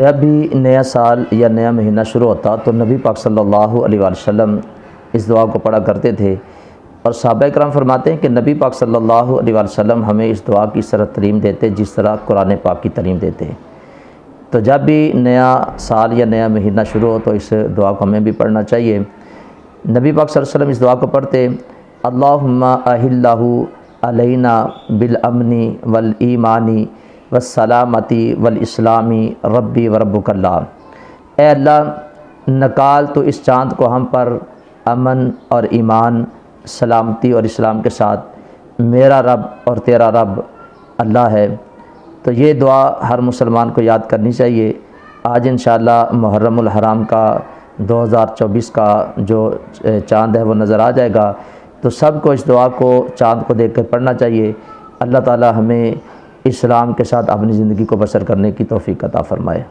جب بھی نیا سال یا نیا مہینہ شروع ہوتا تو نبی پاک صلی اللہ علیہ وآلہ وسلم اس دعا کو پڑھا کرتے تھے، اور صحابہ کرام فرماتے ہیں کہ نبی پاک صلی اللہ علیہ وآلہ وسلم ہمیں اس دعا کی اس طرح تعلیم دیتے جس طرح قرآن پاک کی تعلیم دیتے ہیں۔ تو جب بھی نیا سال یا نیا مہینہ شروع ہو تو اس دعا کو ہمیں بھی پڑھنا چاہیے۔ نبی پاک صلی اللہ علیہ وسلم اس دعا کو پڑھتے، اللہم اہلہ علینا بالامن والایمان والسلامتی والاسلامی ربی وربک اللہ۔ اے اللہ، نکال تو اس چاند کو ہم پر امن اور ایمان، سلامتی اور اسلام کے ساتھ، میرا رب اور تیرا رب اللہ ہے۔ تو یہ دعا ہر مسلمان کو یاد کرنی چاہیے۔ آج انشاءاللہ محرم الحرام کا 2024 کا جو چاند ہے وہ نظر آ جائے گا، تو سب کو اس دعا کو چاند کو دیکھ کر پڑھنا چاہیے۔ اللہ تعالی ہمیں اسلام کے ساتھ اپنی زندگی کو بسر کرنے کی توفیق عطا فرمائے۔